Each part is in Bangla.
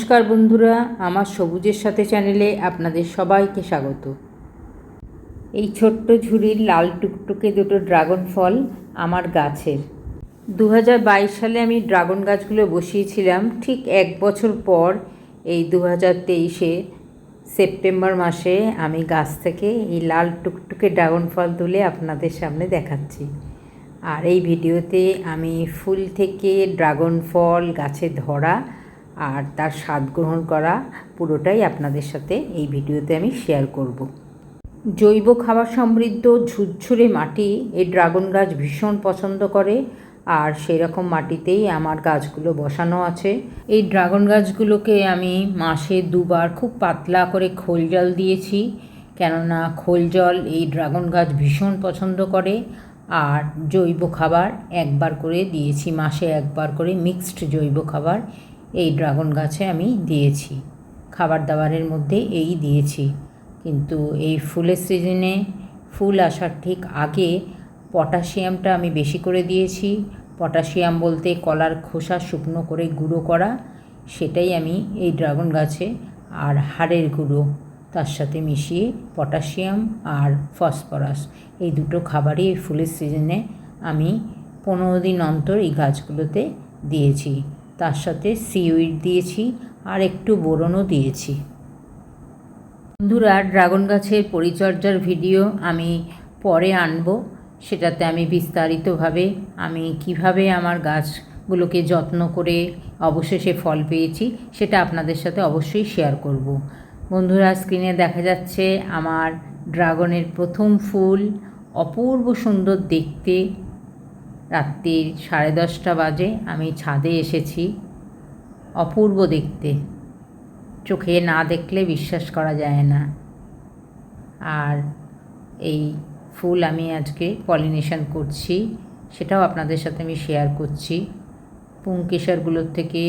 নমস্কার বন্ধুরা, আমার সবুজের সাথে চ্যানেলে আপনাদের সবাইকে স্বাগত। এই ছোট্ট ঝুড়ির লাল টুকটুকে দুটো ড্রাগন ফল আমার গাছের। 2022 সালে আমি ড্রাগন গাছগুলো বসিয়েছিলাম। ঠিক এক বছর পর এই 2023-এ সেপ্টেম্বর মাসে আমি গাছ থেকে এই লাল টুকটুকে ড্রাগন ফল তুলে আপনাদের সামনে দেখাচ্ছি। আর এই ভিডিওতে আমি ফুল থেকে ড্রাগন ফল গাছে ধরা আর তার স্বাদ গ্রহণ করা পুরোটাই আপনাদের সাথে এই ভিডিওতে আমি শেয়ার করব। জৈব খাবার সমৃদ্ধ ঝুরঝুরে মাটি এই ড্রাগন গাছ ভীষণ পছন্দ করে, আর সেই রকম মাটিতেই আমার গাছগুলো বসানো আছে। এই ড্রাগন গাছগুলোকে আমি মাসে দুবার খুব পাতলা করে খোল জল দিয়েছি, কেননা খোল জল এই ড্রাগন গাছ ভীষণ পছন্দ করে। আর জৈব খাবার একবার করে দিয়েছি, মাসে একবার করে মিক্সড জৈব খাবার এই ড্রাগন গাছে আমি দিয়েছি। খাবার দাবারের মধ্যে এই দিয়েছি। কিন্তু এই ফুলের সিজনে ফুল আসার ঠিক আগে পটাশিয়ামটা আমি বেশি করে দিয়েছি। পটাশিয়াম বলতে কলার খোসা শুকনো করে গুঁড়ো করা, সেটাই আমি এই ড্রাগন গাছে, আর হাড়ের গুঁড়ো তার সাথে মিশিয়ে পটাশিয়াম আর ফসফরাস এই দুটো খাবারই এই ফুলের সিজনে আমি 15 দিন অন্তর এই গাছগুলোতে দিয়েছি। তার সাথে সিউইড দিয়েছি আর একটু বোরনও দিয়েছি। বন্ধুরা, ড্রাগন গাছের পরিচর্যার ভিডিও আমি পরে আনব। সেটাতে আমি বিস্তারিতভাবে আমি কিভাবে আমার গাছগুলোকে যত্ন করে অবশেষে ফল পেয়েছি সেটা আপনাদের সাথে অবশ্যই শেয়ার করব। বন্ধুরা, স্ক্রিনে দেখা যাচ্ছে আমার ড্রাগনের প্রথম ফুল, অপূর্ব সুন্দর দেখতে। রাত্রি 10:30 বাজে আমি ছাদে এসেছি। অপূর্ব দেখতে, চোখে না দেখলে বিশ্বাস করা যায় না। আর এই ফুল আমি আজকে পলিনেশন করছি, সেটাও আপনাদের সাথে আমি শেয়ার করছি। পুংকেশরগুলোর থেকে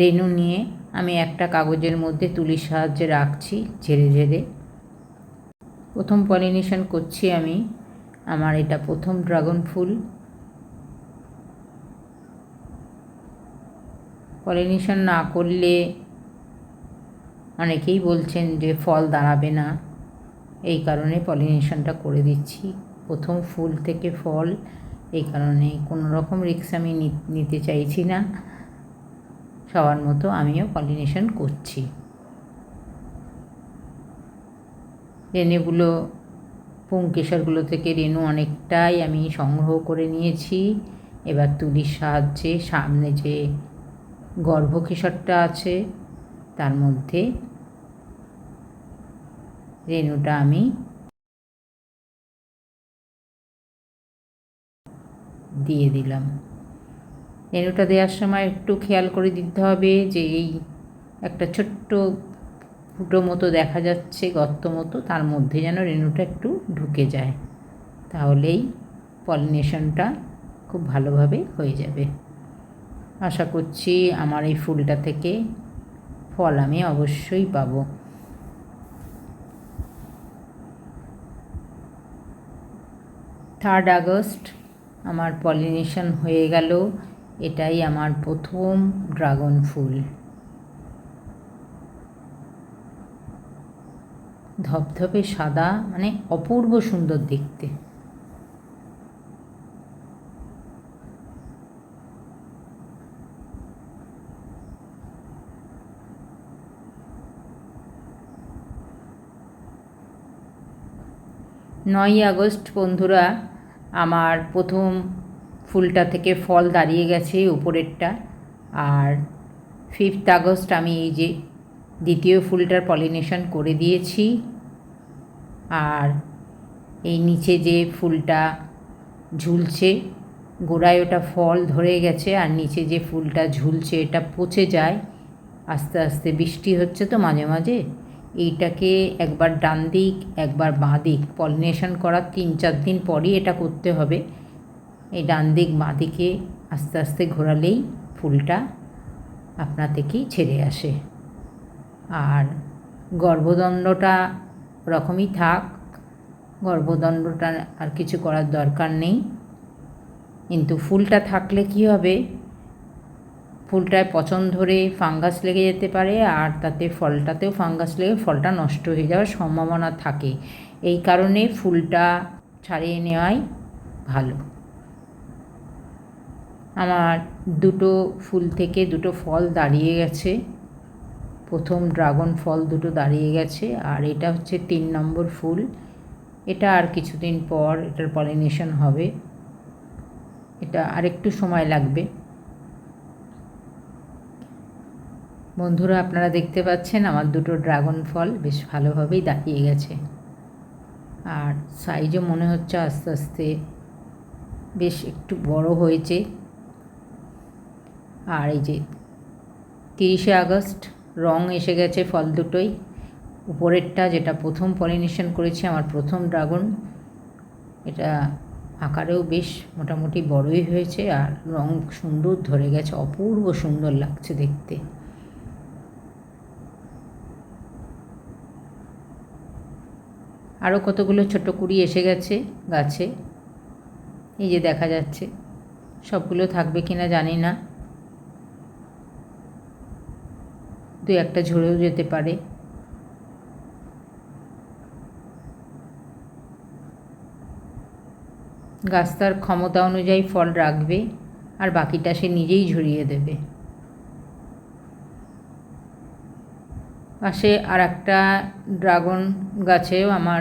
রেণু নিয়ে আমি একটা কাগজের মধ্যে তুলির সাহায্যে রাখছি, ঝেড়ে ঝেড়ে। প্রথম পলিনেশন করছি আমি। আমার এটা প্রথম ড্রাগন ফুল। পলিনেশন না করলে অনেকেই বলছেন যে ফল দাঁড়াবে না, এই কারণে পলিনেশনটা করে দিচ্ছি। প্রথম ফুল থেকে ফল, এই কারণে কোনো রকম রিস্ক আমি নিতে চাইছি না। সবার মতো আমিও পলিনেশন করছি। রেণুগুলো, পুংকেশরগুলো থেকে রেণু অনেকটাই আমি সংগ্রহ করে নিয়েছি। এবার তুলির সাহায্যে সামনে যে গর্ভকেশরটা আছে তার মধ্যে রেণুটা আমি দিয়ে দিলাম। রেণুটা দেওয়ার সময় একটু খেয়াল করে দিতে হবে যে এই একটা ছোট্ট ফুটো মতো দেখা যাচ্ছে, গর্ত মতো, তার মধ্যে যেন রেণুটা একটু ঢুকে যায়, তাহলেই পলিনেশনটা খুব ভালোভাবে হয়ে যাবে। আশা করছি আমার এই ফুলটা থেকে ফল আমি অবশ্যই পাবো। 3 আগস্ট আমার পলিনেশন হয়ে গেল। এটাই আমার প্রথম ড্রাগন ফুল। ধপধপে সাদা, মানে অপূর্ব সুন্দর দেখতে। নয়ই আগস্ট বন্ধুরা আমার প্রথম ফুলটা থেকে ফল দাঁড়িয়ে গেছে উপরেরটা। আর 5 আগস্ট আমি এই যে দ্বিতীয় ফুলটার পলিনেশন করে দিয়েছি। আর এই নিচে যে ফুলটা ঝুলছে, গোড়ায় ওটা ফল ধরে গেছে, আর নিচে যে ফুলটা ঝুলছে এটা পচে যায় আস্তে আস্তে। বৃষ্টি হচ্ছে তো মাঝে মাঝে, এইটাকে একবার ডান দিক একবার বাঁ দিক পলিনেশন করার 3-4 দিন পরই এটা করতে হবে। এই ডান দিক বাঁ দিকে আস্তে আস্তে ঘোরালেই ফুলটা আপনা থেকেই ছেড়ে আসে। আর গর্ভদণ্ডটা ওরকমই থাক, গর্ভদণ্ডটা আর কিছু করার দরকার নেই। কিন্তু ফুলটা থাকলে কী হবে, ফুলটায় পচন ধরে ফাঙ্গাস লেগে যেতে পারে, আর তাতে ফলটাতেও ফাঙ্গাস লেগে ফলটা নষ্ট হয়ে যাওয়ার সম্ভাবনা থাকে। এই কারণে ফুলটা ছাড়িয়ে নেওয়াই ভালো। আমার দুটো ফুল থেকে দুটো ফল দাঁড়িয়ে গেছে। প্রথম ড্রাগন ফল দুটো দাঁড়িয়ে গেছে, আর এটা হচ্ছে 3 নম্বর ফুল। এটা আর কিছুদিন পর এটার পলিনেশন হবে, এটা আরেকটু সময় লাগবে। বন্ধুরা, আপনারা দেখতে পাচ্ছেন আমার দুটো ড্রাগন ফল বেশ ভালোভাবেই দাঁড়িয়ে গেছে, আর সাইজও মনে হচ্ছে আস্তে আস্তে বেশ একটু বড় হয়েছে। আর এই যে 30শে আগস্ট রং এসে গেছে ফল দুটোই। উপরেরটা যেটা প্রথম পলিনেশন করেছি, আমার প্রথম ড্রাগন, এটা আকারেও বেশ মোটামুটি বড়ই হয়েছে, আর রং সুন্দর ধরে গেছে, অপূর্ব সুন্দর লাগছে দেখতে। আরও কতগুলো ছোট কুঁড়ি এসে গেছে গাছে, এই যে দেখা যাচ্ছে। সবগুলো থাকবে কিনা জানি না, 2-1টা ঝরেও যেতে পারে। গাছ তার ক্ষমতা অনুযায়ী ফল রাখবে, আর বাকিটা সে নিজেই ঝরিয়ে দেবে। পাশে আর একটা ড্রাগন গাছেও আমার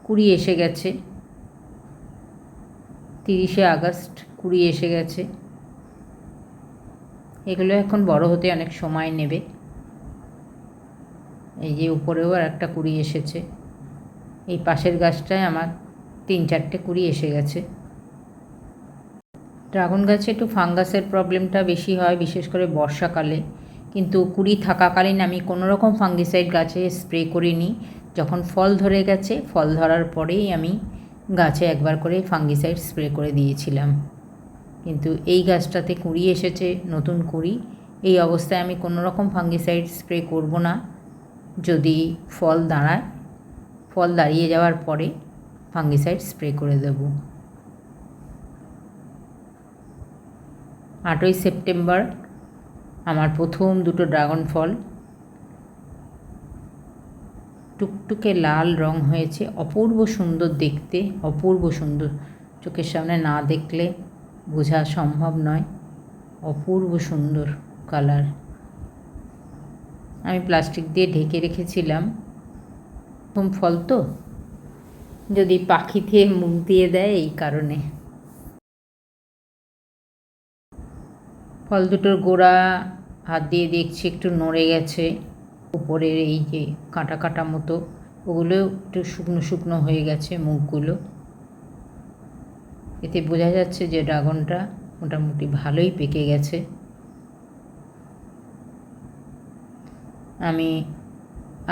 কুঁড়ি এসে গেছে, 30শে আগস্ট কুঁড়ি এসে গেছে। এগুলো এখন বড় হতে অনেক সময় নেবে। এই যে উপরেও আর একটা কুঁড়ি এসেছে। এই পাশের গাছটায় আমার 3-4টে কুঁড়ি এসে গেছে। ড্রাগন গাছে একটু ফাঙ্গাসের প্রবলেমটা বেশি হয়, বিশেষ করে বর্ষাকালে, কিন্তু কুঁড়ি থাকাকালীন আমি কোনো রকম ফাঙ্গিসাইড গাছে স্প্রে করিনি। যখন ফল ধরে গেছে, ফল ধরার পরেই আমি গাছে একবার করে ফাঙ্গিসাইড স্প্রে করে দিয়েছিলাম। কিন্তু এই গাছটাতে কুঁড়ি এসেছে, নতুন কুঁড়ি, এই অবস্থায় আমি কোনো রকম ফাঙ্গিসাইড স্প্রে করব না। যদি ফল দাঁড়ায়, ফল দাঁড়িয়ে যাওয়ার পরে ফাঙ্গিসাইড স্প্রে করে দেব। 8ই সেপ্টেম্বর আমার প্রথম দুটো ড্রাগন ফল, টুকটুকে লাল রং হয়েছে, অপূর্ব সুন্দর দেখতে, অপূর্ব সুন্দর। চোখের সামনে না দেখলে বোঝা সম্ভব নয়, অপূর্ব সুন্দর কালার। আমি প্লাস্টিক দিয়ে ঢেকে রেখেছিলাম, প্রথম ফল তো, যদি পাখি দিয়ে মুখ দিয়ে দেয় এই কারণে। ফল দুটোর গোড়া হাত দিয়ে দেখছি একটু নড়ে গেছে, উপরের এই যে কাঁটা কাঁটা মতো, ওগুলো একটু শুকনো শুকনো হয়ে গেছে মুখগুলো। এতে বোঝা যাচ্ছে যে ড্রাগনটা মোটামুটি ভালোই পেকে গেছে। আমি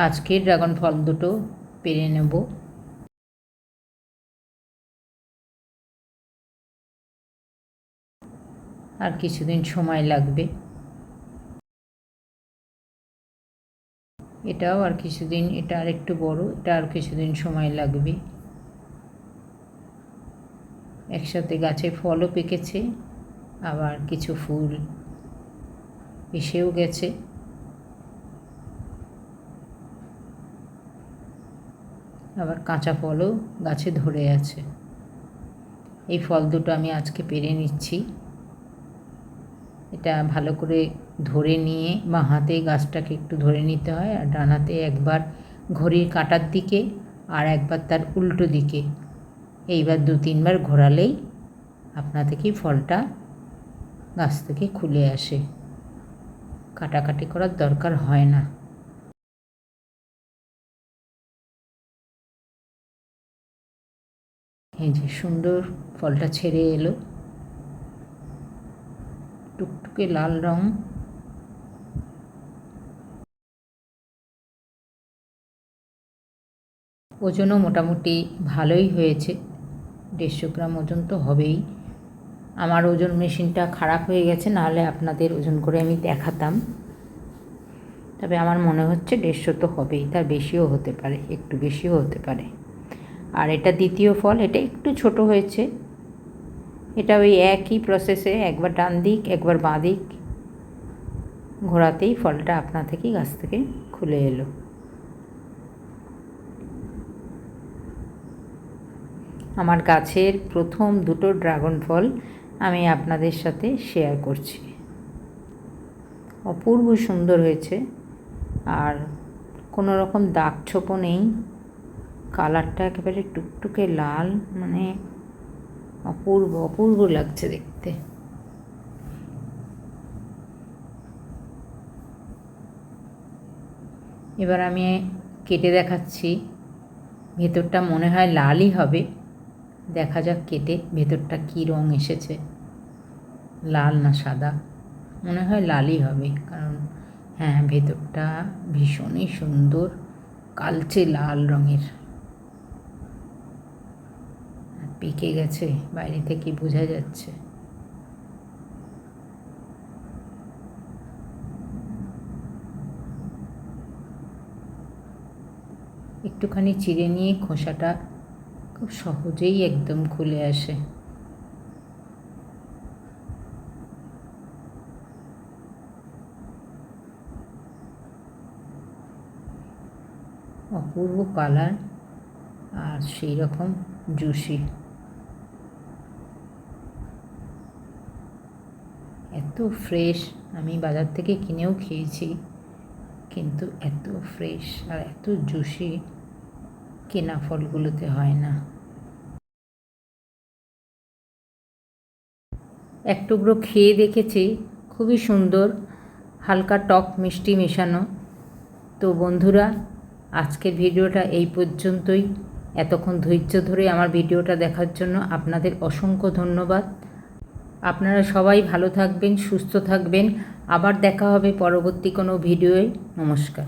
আজকে ড্রাগন ফল দুটো পেরে নেব। আর কিছুদিন সময় লাগবে, এটাও আর কিছুদিন, এটা আর একটু বড়, এটা আর কিছুদিন সময় লাগবে। একসাথে গাছে ফলও পেকেছে, আবার কিছু ফুল এসেও গেছে। আবার কাঁচা ফলও গাছে ধরে আছে। এই ফল দুটো আমি আজকে পেরে নিচ্ছি। এটা ভালো করে ধরে নিয়ে বাঁ হাতে গাছটাকে একটু ধরে নিতে হয়, আর ডান হাতে একবার ঘড়ির কাঁটার দিকে আর একবার তার উল্টো দিকে, এইবার 2-3বার ঘোরালেই আপনা থেকেই ফলটা গাছ থেকে খুলে আসে, কাটাকাটি করার দরকার হয় না। এই যে সুন্দর ফলটা ছেড়ে এলো, টুকটুকে লাল রং। ওজনও মোটামুটি ভালোই হয়েছে, 150 গ্রাম ওজন তো হবেই। আমার ওজন মেশিনটা খারাপ হয়ে গেছে, নাহলে আপনাদের ওজন করে আমি দেখাতাম। তবে আমার মনে হচ্ছে 150 তো হবেই, তার বেশিও হতে পারে, একটু বেশিও হতে পারে। আর এটা দ্বিতীয় ফল, এটা একটু ছোট হয়েছে। এটা ওই একই প্রসেসে, একবার ডান দিক একবার বাঁ দিক ঘোরাতেই ফলটা আপনা থেকেই গাছ থেকে খুলে এলো। আমার গাছের প্রথম দুটো ড্রাগন ফল আমি আপনাদের সাথে শেয়ার করছি। অপূর্ব সুন্দর হয়েছে, আর কোনো রকম দাগ ছোপও নেই। কালারটা একেবারে টুকটুকে লাল, মানে অপূর্ব অপূর্ব লাগছে দেখতে। এবার আমি কেটে দেখাচ্ছি। ভেতরটা মনে হয় লালই হবে, দেখা যাক কেটে ভেতরটা কী রং এসেছে, লাল না সাদা। মনে হয় লালই হবে, কারণ হ্যাঁ, ভেতরটা ভীষণই সুন্দর, কালচে লাল রঙের। পেকে গেছে, বাইরে থেকে বোঝা যাচ্ছে। একটুখানি চিড়ে নিয়ে খোসাটা খুব সহজেই একদম খুলে আসে। অপূর্ব কালার আর সেই রকম জুসি। এত ফ্রেশ, আমি বাজার থেকে কিনেও খেয়েছি, কিন্তু এত ফ্রেশ আর এত জুসি কেনা ফলগুলোতে হয় না। এক টুকরো খেয়ে দেখেছি, খুবই সুন্দর, হালকা টক মিষ্টি মেশানো। তো বন্ধুরা, আজকের ভিডিওটা এই পর্যন্তই। এতক্ষণ ধৈর্য ধরে আমার ভিডিওটা দেখার জন্য আপনাদের অসংখ্য ধন্যবাদ। আপনারা সবাই ভালো থাকবেন, সুস্থ থাকবেন। আবার দেখা হবে পরবর্তী কোনো ভিডিওয়। নমস্কার।